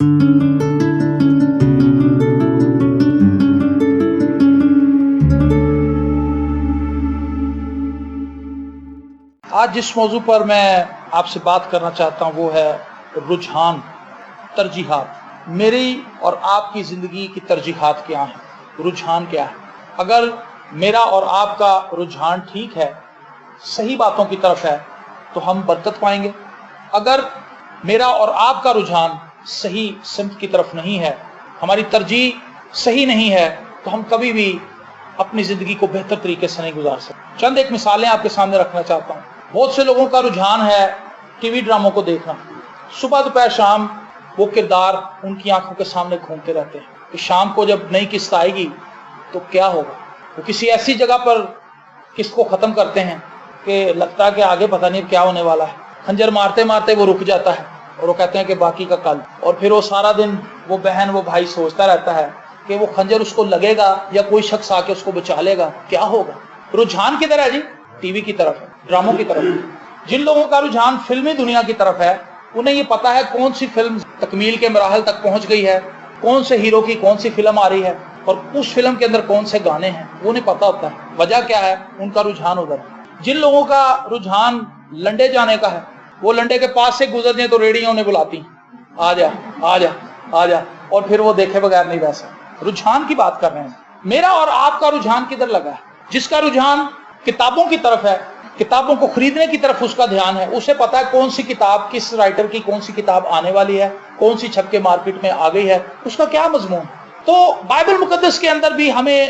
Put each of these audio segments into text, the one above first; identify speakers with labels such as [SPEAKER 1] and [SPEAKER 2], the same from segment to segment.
[SPEAKER 1] آج جس موضوع پر میں آپ سے بات کرنا چاہتا ہوں وہ ہے رجحان، ترجیحات۔ میری اور آپ کی زندگی کی ترجیحات کیا ہیں؟ رجحان کیا ہے؟ اگر میرا اور آپ کا رجحان ٹھیک ہے، صحیح باتوں کی طرف ہے، تو ہم برکت پائیں گے۔ اگر میرا اور آپ کا رجحان صحیح سمت کی طرف نہیں ہے، ہماری ترجیح صحیح نہیں ہے، تو ہم کبھی بھی اپنی زندگی کو بہتر طریقے سے نہیں گزار سکتے۔ چند ایک مثالیں آپ کے سامنے رکھنا چاہتا ہوں۔ بہت سے لوگوں کا رجحان ہے ٹی وی ڈراموں کو دیکھنا۔ صبح دوپہر شام وہ کردار ان کی آنکھوں کے سامنے گھومتے رہتے ہیں کہ شام کو جب نئی قسط آئے گی تو کیا ہوگا۔ وہ کسی ایسی جگہ پر قسط کو ختم کرتے ہیں کہ لگتا ہے کہ آگے پتہ نہیں کیا ہونے والا ہے۔ خنجر مارتے مارتے وہ رک جاتا ہے اور وہ کہتے ہیں کہ باقی کا کل۔ اور پھر وہ سارا دن وہ بہن وہ بھائی سوچتا رہتا ہے کہ وہ خنجر اس کو لگے گا یا کوئی شخص آ کے اس کو بچا لے گا، کیا ہوگا۔ رجحان کدھر ہے جی؟ ٹی وی کی طرف ہے، ڈراموں کی طرف ہے۔ جن لوگوں کا رجحان فلمی دنیا کی طرف ہے، انہیں یہ پتا ہے کون سی فلم تکمیل کے مراحل تک پہنچ گئی ہے، کون سے ہیرو کی کون سی فلم آ رہی ہے اور اس فلم کے اندر کون سے گانے ہیں، وہ انہیں پتا ہوتا ہے۔ وجہ کیا ہے؟ ان کا رجحان ادھر ہے۔ جن لوگوں کا رجحان لنڈے جانے کا ہے، وہ لنڈے کے پاس سے گزر جائیں تو ریڑیاں انہیں بلاتی ہیں، آ جا آ جا آ جا، اور پھر وہ دیکھے بغیر نہیں رہ سکتے۔ رجحان کی بات کر رہے ہیں۔ میرا اور آپ کا رجحان کدھر لگا ہے؟ جس کا رجحان کتابوں کی طرف ہے، کتابوں کو خریدنے کی طرف اس کا دھیان ہے، اسے پتا ہے کون سی کتاب کس رائٹر کی کون سی کتاب آنے والی ہے، کون سی چھپ کے مارکیٹ میں آ گئی ہے، اس کا کیا مضمون۔ تو بائبل مقدس کے اندر بھی ہمیں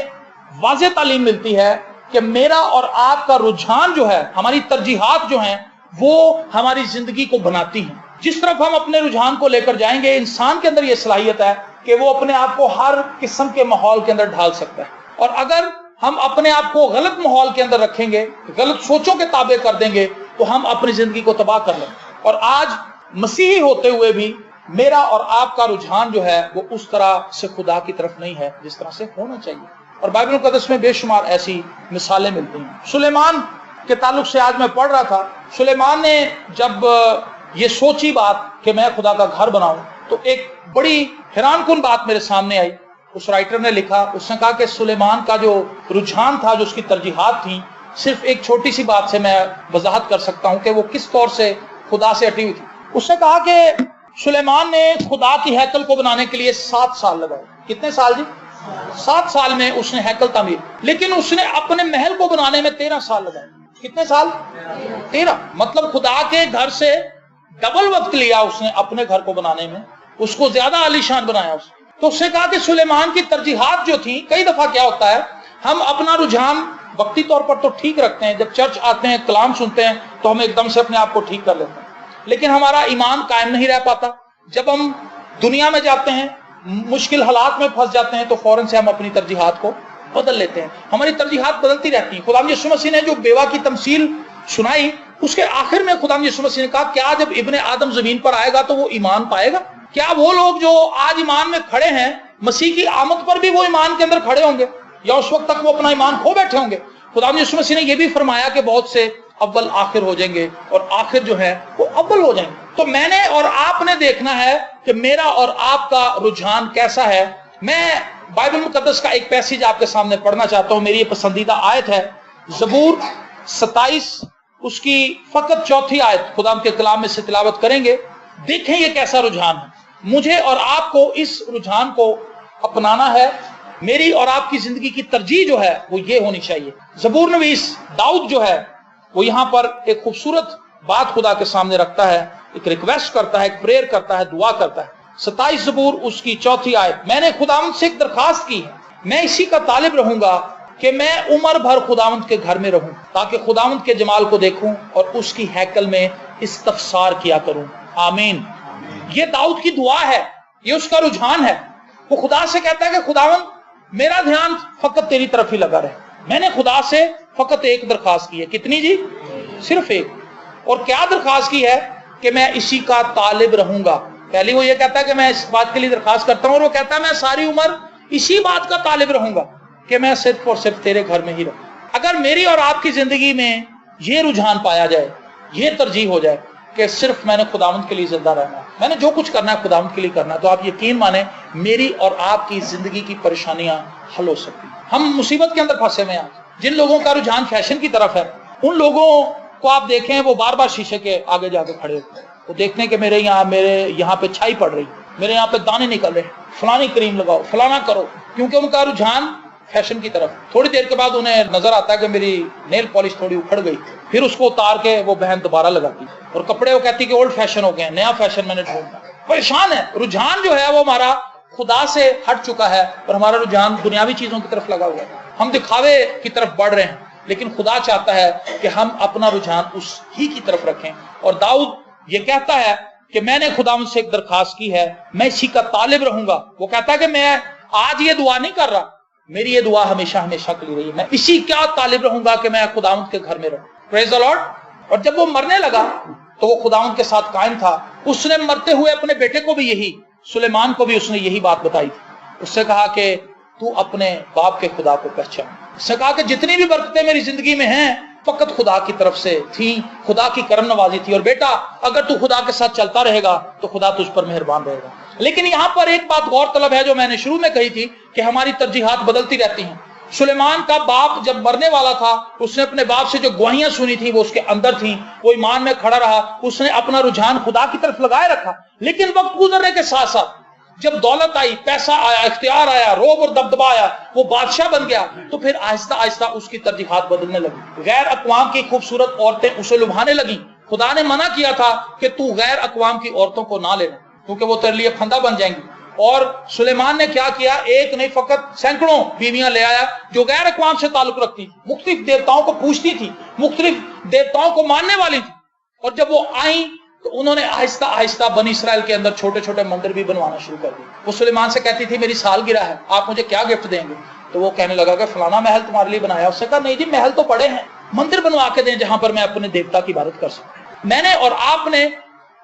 [SPEAKER 1] واضح تعلیم ملتی ہے کہ میرا اور آپ کا رجحان جو ہے، ہماری ترجیحات جو ہیں، وہ ہماری زندگی کو بناتی ہیں۔ جس طرف ہم اپنے رجحان کو لے کر جائیں گے، انسان کے اندر یہ صلاحیت ہے کہ وہ اپنے آپ کو ہر قسم کے ماحول کے اندر ڈھال سکتا ہے۔ اور اگر ہم اپنے آپ کو غلط ماحول کے اندر رکھیں گے، غلط سوچوں کے تابع کر دیں گے، تو ہم اپنی زندگی کو تباہ کر لیں گے۔ اور آج مسیحی ہوتے ہوئے بھی میرا اور آپ کا رجحان جو ہے وہ اس طرح سے خدا کی طرف نہیں ہے جس طرح سے ہونا چاہیے۔ اور بائبل مقدس میں بے شمار ایسی مثالیں ملتی ہیں۔ سلیمان کے تعلق سے آج میں پڑھ رہا تھا۔ سلیمان نے جب یہ سوچی بات کہ میں خدا کا گھر بناؤں، تو ایک بڑی حیران کن بات میرے سامنے آئی۔ اس رائٹر نے لکھا، اس نے کہا کہ سلیمان کا جو رجحان تھا، جو اس کی ترجیحات تھیں، صرف ایک چھوٹی سی بات سے میں وضاحت کر سکتا ہوں کہ وہ کس طور سے خدا سے ہٹی ہوئی تھی۔ اس نے کہا کہ سلیمان نے خدا کی ہیکل کو بنانے کے لیے 7 سال لگائے۔ کتنے سال جی؟ 7 سال میں اس نے ہیکل تعمیر، لیکن اس نے اپنے محل کو بنانے میں 13 سال لگائے۔ کتنے سال؟ 13۔ مطلب خدا کے گھر سے ڈبل وقت لیا اس نے اپنے گھر کو بنانے میں، اس کو زیادہ عالیشان بنایا اس نے۔ تو اس نے کہا کہ سلیمان کی ترجیحات جو تھیں، کئی دفعہ کیا ہوتا ہے، ہم اپنا رجحان وقتی طور پر تو ٹھیک رکھتے ہیں، جب چرچ آتے ہیں کلام سنتے ہیں تو ہم ایک دم سے اپنے آپ کو ٹھیک کر لیتے ہیں، لیکن ہمارا ایمان قائم نہیں رہ پاتا۔ جب ہم دنیا میں جاتے ہیں، مشکل حالات میں پھنس جاتے ہیں، تو فوراً سے ہم اپنی ترجیحات کو بدل لیتے ہیں۔ ہماری ترجیحات بدلتی رہتی ہیں۔ خدا یسوع مسیح نے جو بیوہ کی تمثیل سنائی، اس کے آخر میں خدا یسوع مسیح نے کہا، کیا جب ابن آدم زمین پر آئے گا تو وہ ایمان پائے گا؟ کیا وہ لوگ جو آج ایمان میں کھڑے ہیں، مسیح کی آمد پر بھی وہ ایمان کے اندر کھڑے ہوں گے، یا اس وقت تک وہ اپنا ایمان کھو بیٹھے ہوں گے؟ خدا یسوع مسیح نے یہ بھی فرمایا کہ بہت سے اول آخر ہو جائیں گے اور آخر جو ہے وہ اول ہو جائیں گے۔ تو میں نے اور آپ نے دیکھنا ہے کہ میرا اور آپ کا رجحان کیسا ہے۔ میں بائبل مقدس کا ایک پیسیج آپ کے سامنے پڑھنا چاہتا ہوں۔ میری یہ پسندیدہ آیت ہے زبور 27، اس کی فقط 4 آیت خدا کے کلام میں سے تلاوت کریں گے۔ دیکھیں یہ کیسا رجحان ہے۔ مجھے اور آپ کو اس رجحان کو اپنانا ہے۔ میری اور آپ کی زندگی کی ترجیح جو ہے وہ یہ ہونی چاہیے۔ زبور نویس داؤد جو ہے وہ یہاں پر ایک خوبصورت بات خدا کے سامنے رکھتا ہے، ایک ریکویسٹ کرتا ہے، ایک پریئر کرتا ہے، دعا کرتا ہے۔ 27 زبور اس کی 4 آیت، میں نے خداوند سے ایک درخواست کی ہے، میں اسی کا طالب رہوں گا کہ میں عمر بھر خداوند کے گھر میں رہوں، تاکہ خداوند کے جمال کو دیکھوں اور اس کی ہیکل میں استفسار کیا کروں۔ آمین۔ یہ داؤد کی دعا ہے، یہ اس کا رجحان ہے۔ وہ خدا سے کہتا ہے کہ خداوند میرا دھیان فقط تیری طرف ہی لگا رہے۔ میں نے خدا سے فقط ایک درخواست کی ہے۔ کتنی جی؟ صرف ایک۔ اور کیا درخواست کی ہے؟ کہ میں اسی کا طالب رہوں گا۔ پہلی وہ یہ کہتا ہے کہ میں اس بات کے لیے درخواست کرتا ہوں، اور وہ کہتا ہے میں ساری عمر اسی بات کا طالب رہوں گا کہ میں صرف اور صرف تیرے گھر میں ہی رہوں۔ اگر میری اور آپ کی زندگی میں یہ رجحان پایا جائے، یہ ترجیح ہو جائے کہ صرف میں نے خداوند کے لیے زندہ رہنا ہے، میں نے جو کچھ کرنا ہے خداوند کے لیے کرنا ہے، تو آپ یقین مانیں میری اور آپ کی زندگی کی پریشانیاں حل ہو سکتی ہیں۔ ہم مصیبت کے اندر پھنسے ہوئے ہیں۔ جن لوگوں کا رجحان فیشن کی طرف ہے، ان لوگوں کو آپ دیکھیں وہ بار بار شیشے کے آگے جا کے کھڑے ہوتے ہیں، وہ دیکھتے ہیں کہ میرے یہاں پہ چھائی پڑ رہی، میرے یہاں پہ دانے نکل رہے ہیں، فلانی کریم لگاؤ، فلانا کرو، کیونکہ ان کا رجحان فیشن کی طرف۔ تھوڑی دیر کے بعد انہیں نظر آتا ہے کہ میری نیل پالش تھوڑی اکھڑ گئی، پھر اس کو اتار کے وہ بہن دوبارہ لگاتی، اور کپڑے وہ کہتی کہ اولڈ فیشن ہو گئے، نیا فیشن میں نے ڈھونڈنا۔ پریشان ہے، رجحان جو ہے وہ ہمارا خدا سے ہٹ چکا ہے، اور ہمارا رجحان دنیاوی چیزوں کی طرف لگا ہوا ہے، ہم دکھاوے کی طرف بڑھ رہے ہیں، لیکن خدا چاہتا ہے کہ ہم اپنا رجحان اس ہی کی طرف رکھیں۔ اور داؤد یہ کہتا ہے کہ میں نے خدا سے ایک درخواست کی ہے، میں اسی کا طالب رہوں گا۔ وہ کہتا ہے کہ میں آج یہ دعا نہیں کر رہا، میری یہ دعا ہمیشہ ہمیشہ کے لیے رہی ہے، میں اسی کا طالب رہوں گا کہ میں خداوند کے گھر میں رہوں۔ پریز دی لارڈ۔ اور جب وہ مرنے لگا تو وہ خداوند کے ساتھ قائم تھا۔ اس نے مرتے ہوئے اپنے بیٹے کو بھی یہی، سلیمان کو بھی اس نے یہی بات بتائی تھی۔ اس سے کہا کہ تو اپنے باپ کے خدا کو پہچان۔ اس نے کہا کہ جتنی بھی برکتیں میری زندگی میں ہیں فقط خدا کی طرف سے تھیں، خدا کی کرم نوازی تھی، اور بیٹا اگر تو خدا کے ساتھ چلتا رہے گا تو خدا تجھ پر مہربان رہے گا۔ لیکن یہاں پر ایک بات غور طلب ہے جو میں نے شروع میں کہی تھی کہ ہماری ترجیحات بدلتی رہتی ہیں۔ سلیمان کا باپ جب مرنے والا تھا، اس نے اپنے باپ سے جو گواہیاں سنی تھی وہ اس کے اندر تھیں، وہ ایمان میں کھڑا رہا، اس نے اپنا رجحان خدا کی طرف لگائے رکھا۔ لیکن وقت گزرنے کے ساتھ ساتھ جب دولت آئی، پیسہ آیا، اختیار آیا، روب اور دبدبا آیا، وہ بادشاہ بن گیا، تو پھر آہستہ آہستہ اس کی ترجیحات بدلنے لگی۔ غیر اقوام کی خوبصورت عورتیں اسے لبھانے لگیں۔ خدا نے منع کیا تھا کہ تو غیر اقوام کی عورتوں کو نہ لینا، کیونکہ وہ تیرے لیے پھندا بن جائیں گی۔ اور سلیمان نے کیا کیا؟ ایک نہیں فقط سینکڑوں بیویاں لے آیا جو غیر اقوام سے تعلق رکھتی تھی، مختلف دیوتاؤں کو پوجتی تھی، مختلف دیوتاؤں کو ماننے والی تھی۔ اور جب وہ آئیں تو انہوں نے آہستہ آہستہ بنی اسرائیل کے اندر چھوٹے چھوٹے مندر بھی بنوانا شروع کر دیے۔ وہ سلیمان سے کہتی تھی میری سالگرہ ہے، آپ مجھے کیا گفٹ دیں گے؟ تو وہ کہنے لگا کہ فلانا محل تمہارے لیے بنایا۔ اس نے کہا نہیں جی، محل تو بڑے ہیں، مندر بنوا کے دیں جہاں پر میں اپنے دیوتا کی عبادت کر سکوں۔ میں نے اور آپ نے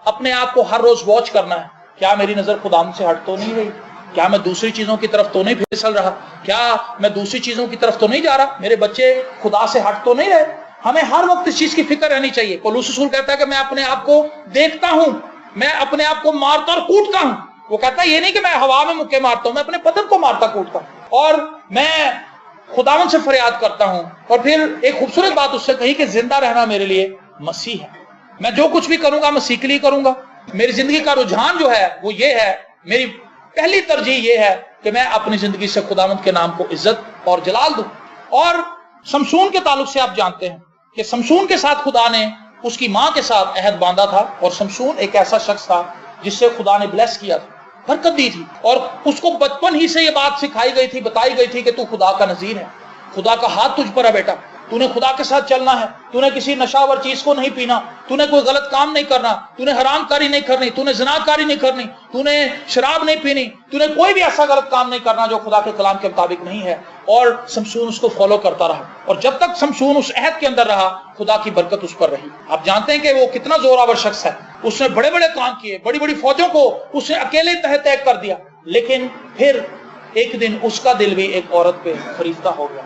[SPEAKER 1] اپنے آپ کو ہر روز واچ کرنا ہے، کیا میری نظر خدا سے ہٹ تو نہیں رہی؟ کیا میں دوسری چیزوں کی طرف تو نہیں پھسل رہا؟ کیا میں دوسری چیزوں کی طرف تو نہیں جا رہا؟ میرے بچے خدا سے ہٹ تو نہیں رہے؟ ہمیں ہر وقت اس چیز کی فکر رہنی چاہیے۔ پولس رسول کہتا ہے کہ میں اپنے آپ کو دیکھتا ہوں، میں اپنے آپ کو مارتا اور کوٹتا ہوں۔ وہ کہتا ہے یہ نہیں کہ میں ہوا میں مکے مارتا ہوں، میں اپنے بدن کو مارتا کوٹتا ہوں، اور میں خداوند سے فریاد کرتا ہوں۔ اور پھر ایک خوبصورت بات اس سے کہی کہ زندہ رہنا میرے لیے مسیح ہے، میں جو کچھ بھی کروں گا مسیح کے لیے کروں گا۔ میری زندگی کا رجحان جو ہے وہ یہ ہے، میری پہلی ترجیح یہ ہے کہ میں اپنی زندگی سے خداوند کے نام کو عزت اور جلال دوں۔ اور شمشون کے تعلق سے آپ جانتے ہیں کہ شمشون کے ساتھ خدا نے اس کی ماں کے ساتھ عہد باندھا تھا، اور شمشون ایک ایسا شخص تھا جس سے خدا نے بلیس کیا تھا، برکت دی تھی، اور اس کو بچپن ہی سے یہ بات سکھائی گئی تھی، بتائی گئی تھی کہ تو خدا کا نذیر ہے، خدا کا ہاتھ تجھ پر ہے بیٹا، تو نے خدا کے ساتھ چلنا ہے، تو نے کسی نشاور چیز کو نہیں پینا، تو نے کوئی غلط کام نہیں کرنا، تو نے حرام کاری نہیں کرنی، تو نے زنا کاری نہیں کرنی، تو نے شراب نہیں پینی، تو نے کوئی بھی ایسا غلط کام نہیں کرنا جو خدا کے کلام کے مطابق نہیں ہے۔ اور شمشون اس کو فالو کرتا رہا، اور جب تک شمشون اس عہد کے اندر رہا خدا کی برکت اس پر رہی۔ آپ جانتے ہیں کہ وہ کتنا زوراور شخص ہے، اس نے بڑے بڑے کام کیے، بڑی بڑی فوجوں کو اس نے اکیلے تحت طے کر دیا، لیکن پھر ایک دن اس کا دل بھی ایک عورت پہ فریفتہ ہو گیا،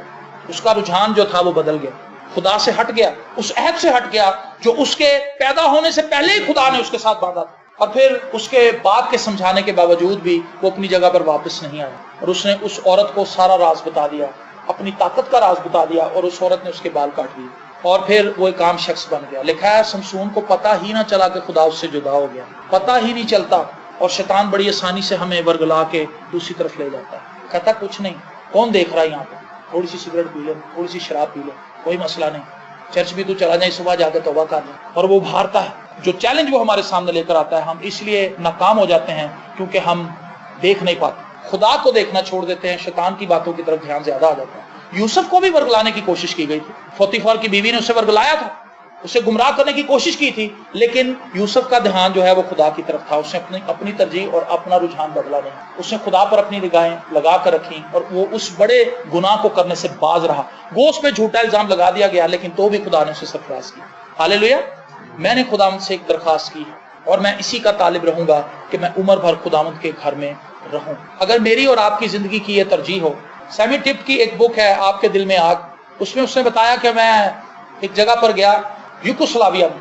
[SPEAKER 1] اس کا رجحان جو تھا وہ بدل گیا، خدا سے ہٹ گیا، اس عہد سے ہٹ گیا جو اس کے پیدا ہونے سے پہلے ہی خدا نے اس کے ساتھ باندھا تھا۔ اور پھر اس کے باپ کے سمجھانے کے باوجود بھی وہ اپنی جگہ پر واپس نہیں آیا، اور اس نے اس عورت کو سارا راز بتا دیا، اپنی طاقت کا راز بتا دیا، اور اس عورت نے اس کے بال کاٹ دیے، اور پھر وہ ایک عام شخص بن گیا۔ لکھا ہے شمشون کو پتہ ہی نہ چلا کہ خدا اس سے جدا ہو گیا، پتہ ہی نہیں چلتا، اور شیطان بڑی آسانی سے ہمیں ورگلا کے دوسری طرف لے جاتا ہے، کہتا کچھ نہیں، کون دیکھ رہا ہے یہاں پہ، تھوڑی سی سگریٹ پی لے، تھوڑی سی شراب پی لے، کوئی مسئلہ نہیں، چرچ بھی تو چلا جائے، صبح جا کے توبہ کر لیں۔ اور وہ ابھارتا ہے، جو چیلنج وہ ہمارے سامنے لے کر آتا ہے، ہم اس لیے ناکام ہو جاتے ہیں کیونکہ ہم دیکھ نہیں پاتے، خدا کو دیکھنا چھوڑ دیتے ہیں، شیطان کی باتوں کی طرف دھیان زیادہ آ جاتا ہے۔ یوسف کو بھی ورگلانے کی کوشش کی گئی تھی، پوتیفار کی بیوی نے اسے ورگلایا تھا، اسے گمراہ کرنے کی کوشش کی تھی، لیکن یوسف کا دھیان جو ہے وہ خدا کی طرف تھا، اس نے اپنی ترجیح اور اپنا رجحان بدلا نہیں، اس نے خدا پر اپنی نگاہیں لگا کر رکھی، اور وہ اس بڑے گناہ کو کرنے سے باز رہا۔ گوشت پہ جھوٹا الزام لگا دیا گیا، لیکن تو بھی خدا نے اسے سرفراز کیا۔ ہاللیلویا۔ میں نے خداوند سے ایک درخواست کی، اور میں اسی کا طالب رہوں گا کہ میں عمر بھر خداوند کے گھر میں رہوں۔ اگر میری اور آپ کی زندگی کی یہ ترجیح ہو، سیمی ٹپ کی ایک بک ہے آپ کے دل میں آگ، اس میں اس نے بتایا کہ میں ایک جگہ پر گیا یوگوسلاویا میں،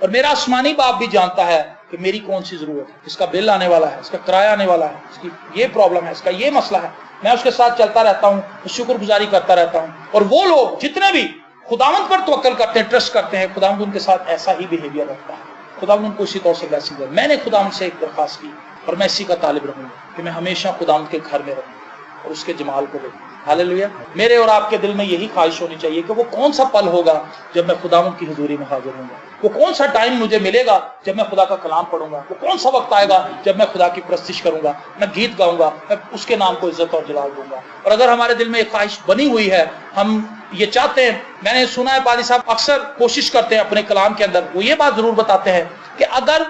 [SPEAKER 1] اور میرا آسمانی باپ بھی جانتا ہے کہ میری کون سی ضرورت ہے، اس کا بل آنے والا ہے، اس کا کرایہ آنے والا ہے، اس کی یہ پرابلم ہے، اس کا یہ مسئلہ ہے. میں اس کے ساتھ چلتا رہتا ہوں، شکر گزاری کرتا رہتا ہوں. اور وہ لوگ جتنے بھی خداوند پر توکل کرتے ہیں، ٹرسٹ کرتے ہیں، خداوند ان کے ساتھ ایسا ہی بیہیویئر رکھتا ہے. خداوند ان کو اسی طور سے بلیسنگ دے. میں نے خداوند سے ایک درخواست کی اور میں اسی کا طالب رہوں گا کہ میں ہمیشہ خداوند کے گھر میں رہوں اور اس کے جمال کو دیکھوں. ہاللیلویا. میرے اور آپ کے دل میں یہی خواہش ہونی چاہیے کہ وہ کون سا پل ہوگا جب میں خداوند کی حضوری میں حاضر ہوں گا، وہ کون سا ٹائم مجھے ملے گا جب میں خدا کا کلام پڑھوں گا، وہ کون سا وقت آئے گا جب میں خدا کی پرستش کروں گا، میں گیت گاؤں گا، میں اس کے نام کو عزت اور جلال دوں گا. اور اگر ہمارے دل میں ایک خواہش بنی ہوئی ہے، ہم یہ چاہتے ہیں، میں نے سنا ہے پادری صاحب اکثر کوشش کرتے ہیں اپنے کلام کے اندر، وہ یہ بات ضرور بتاتے ہیں کہ اگر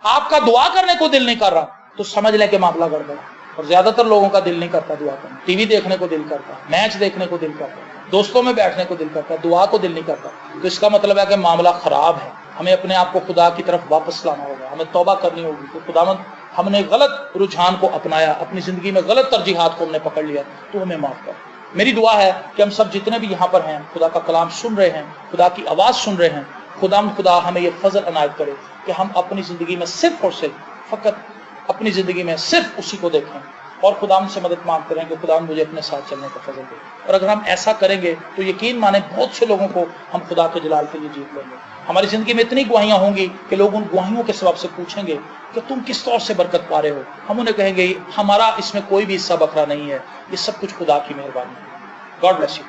[SPEAKER 1] آپ کا دعا کرنے کو دل نہیں کر رہا تو سمجھ لیں کہ معاملہ گڑبڑ ہے. اور زیادہ تر لوگوں کا دل نہیں کرتا دعا کرنا. ٹی وی دیکھنے کو دل کرتا ہے، میچ دیکھنے کو دل کرتا ہے، دوستوں میں بیٹھنے کو دل کرتا ہے، دعا کو دل نہیں کرتا. تو اس کا مطلب ہے کہ معاملہ خراب ہے. ہمیں اپنے آپ کو خدا کی طرف واپس لانا ہوگا، ہمیں توبہ کرنی ہوگی کہ خداوند ہم نے غلط رجحان کو اپنایا، اپنی زندگی میں غلط ترجیحات کو ہم نے پکڑ لیا، تو ہمیں معاف کر. میری دعا ہے کہ ہم سب جتنے بھی یہاں پر ہیں، خدا کا کلام سن رہے ہیں، خدا کی آواز سن رہے ہیں، خدا ہمیں یہ فضل عنایت کرے کہ ہم اپنی زندگی میں صرف اور صرف فقط اپنی زندگی میں صرف اسی کو دیکھیں اور خدا سے مدد مانگتے رہیں کہ خدا مجھے اپنے ساتھ چلنے کا فضل دے. اور اگر ہم ایسا کریں گے تو یقین مانیں بہت سے لوگوں کو ہم خدا کے جلال کے لیے جیت لیں گے. ہماری زندگی میں اتنی گواہیاں ہوں گی کہ لوگ ان گواہیوں کے سبب سے پوچھیں گے کہ تم کس طور سے برکت پا رہے ہو. ہم انہیں کہیں گے ہمارا اس میں کوئی بھی حصہ بکھرا نہیں ہے، یہ سب کچھ خدا کی مہربانی ہے. God bless you.